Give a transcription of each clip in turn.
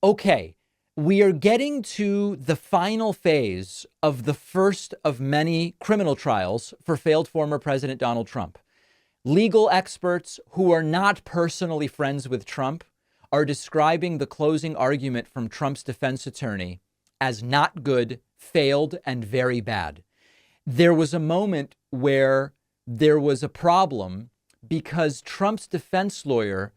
okay, we are getting to the final phase of the first of many criminal trials for failed former President Donald Trump. Legal experts who are not personally friends with Trump are describing the closing argument from Trump's defense attorney as not good, failed, and very bad. There was a moment where there was a problem because Trump's defense lawyer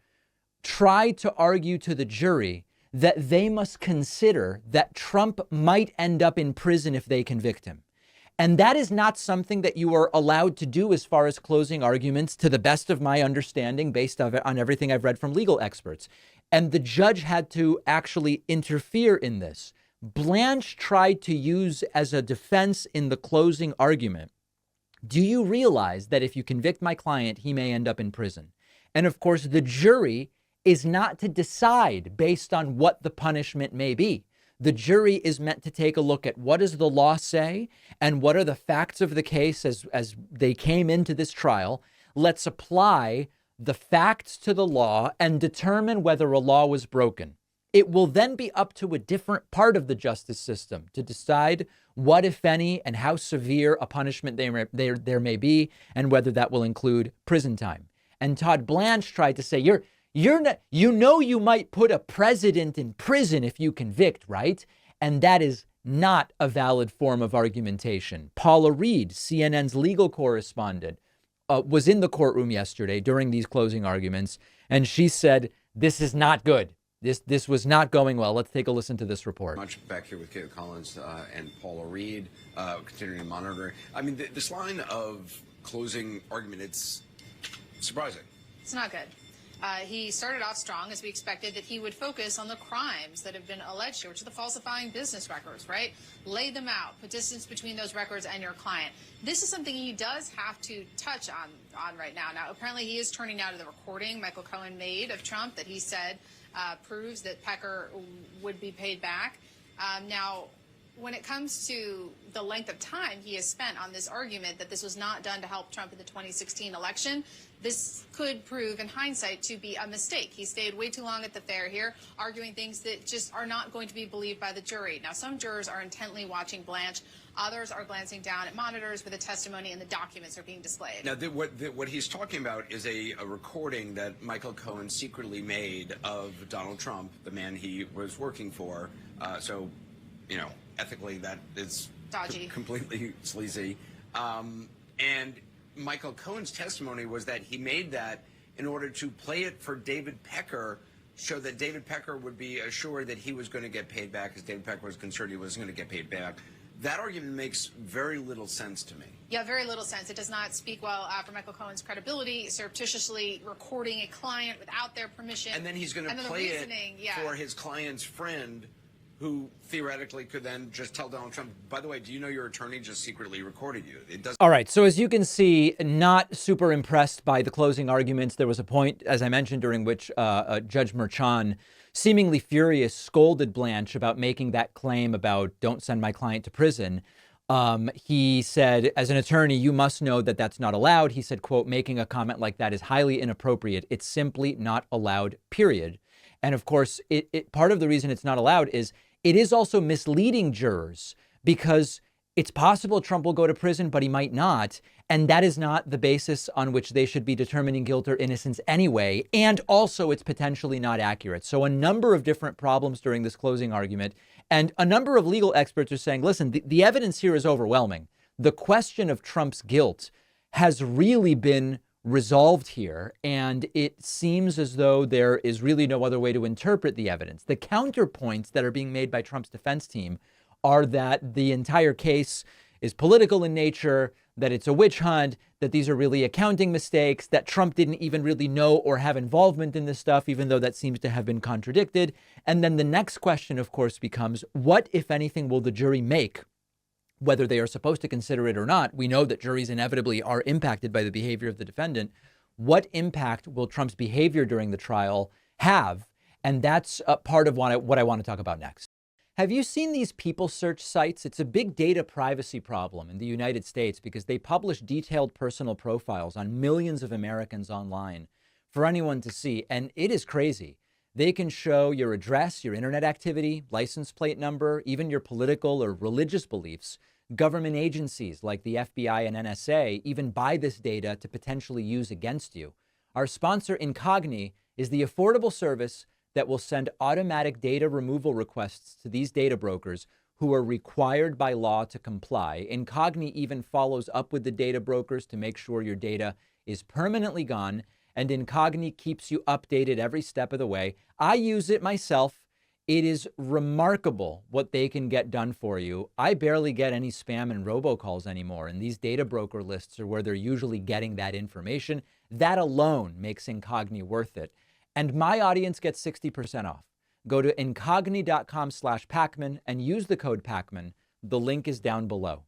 tried to argue to the jury that they must consider that Trump might end up in prison if they convict him. And that is not something that you are allowed to do as far as closing arguments, to the best of my understanding, based on everything I've read from legal experts. And the judge had to actually interfere in this. Blanche tried to use as a defense in the closing argument, do you realize that if you convict my client, he may end up in prison? And of course, the jury is not to decide based on what the punishment may be. The jury is meant to take a look at what does the law say and what are the facts of the case as they came into this trial. Let's apply the facts to the law and determine whether a law was broken. It will then be up to a different part of the justice system to decide what, if any, and how severe a punishment there may be, and whether that will include prison time. And Todd Blanche tried to say, you're not, you might put a president in prison if you convict, right? And that is not a valid form of argumentation. Paula Reed, CNN's legal correspondent, was in the courtroom yesterday during these closing arguments, and she said, this is not good. This was not going well. Let's take a listen to this report. Much back here with Kate Collins and Paula Reed, continuing to monitor. I mean, this line of closing argument, it's surprising. It's not good. He started off strong, as we expected, that he would focus on the crimes that have been alleged here, which are the falsifying business records, right? Lay them out, put distance between those records and your client. This is something he does have to touch on right now. Now, apparently he is turning now to the recording Michael Cohen made of Trump that he said proves that Pecker would be paid back. Now, when it comes to the length of time he has spent on this argument that this was not done to help Trump in the 2016 election, this could prove in hindsight to be a mistake. He stayed way too long at the fair here, arguing things that just are not going to be believed by the jury. Now, some jurors are intently watching Blanche. Others are glancing down at monitors where the testimony and the documents are being displayed. Now, what he's talking about is a recording that Michael Cohen secretly made of Donald Trump, the man he was working for. So, you know, ethically, that is dodgy, completely sleazy. And Michael Cohen's testimony was that he made that in order to play it for David Pecker, so that David Pecker would be assured that he was going to get paid back, because David Pecker was concerned he wasn't going to get paid back. That argument makes very little sense to me. Yeah, very little sense. It does not speak well for Michael Cohen's credibility, surreptitiously recording a client without their permission. And then he's going to play it for his client's friend, who theoretically could then just tell Donald Trump, by the way, do you know your attorney just secretly recorded you? It doesn't. All right. So as you can see, not super impressed by the closing arguments. There was a point, as I mentioned, during which Judge Merchan, seemingly furious, scolded Blanche about making that claim about don't send my client to prison. He said, as an attorney, you must know that that's not allowed. He said, quote, making a comment like that is highly inappropriate. It's simply not allowed, period. And of course, part of the reason it's not allowed is it is also misleading jurors, because it's possible Trump will go to prison, but he might not. And that is not the basis on which they should be determining guilt or innocence anyway. And also, it's potentially not accurate. So a number of different problems during this closing argument. And a number of legal experts are saying, listen, the evidence here is overwhelming. The question of Trump's guilt has really been resolved here, and it seems as though there is really no other way to interpret the evidence. The counterpoints that are being made by Trump's defense team are that the entire case is political in nature, that it's a witch hunt, that these are really accounting mistakes, that Trump didn't even really know or have involvement in this stuff, even though that seems to have been contradicted. And then the next question, of course, becomes what, if anything, will the jury make, whether they are supposed to consider it or not? We know that juries inevitably are impacted by the behavior of the defendant. What impact will Trump's behavior during the trial have? And that's a part of what I want to talk about next. Have you seen these people search sites? It's a big data privacy problem in the United States because they publish detailed personal profiles on millions of Americans online for anyone to see. And it is crazy. They can show your address, your internet activity, license plate number, even your political or religious beliefs. Government agencies like the FBI and NSA even buy this data to potentially use against you. Our sponsor, Incogni, is the affordable service that will send automatic data removal requests to these data brokers who are required by law to comply. Incogni even follows up with the data brokers to make sure your data is permanently gone, and Incogni keeps you updated every step of the way. I use it myself. It is remarkable what they can get done for you. I barely get any spam and robocalls anymore, and these data broker lists are where they're usually getting that information. That alone makes Incogni worth it. And my audience gets 60% off. Go to incogni.com/Pacman and use the code Pacman. The link is down below.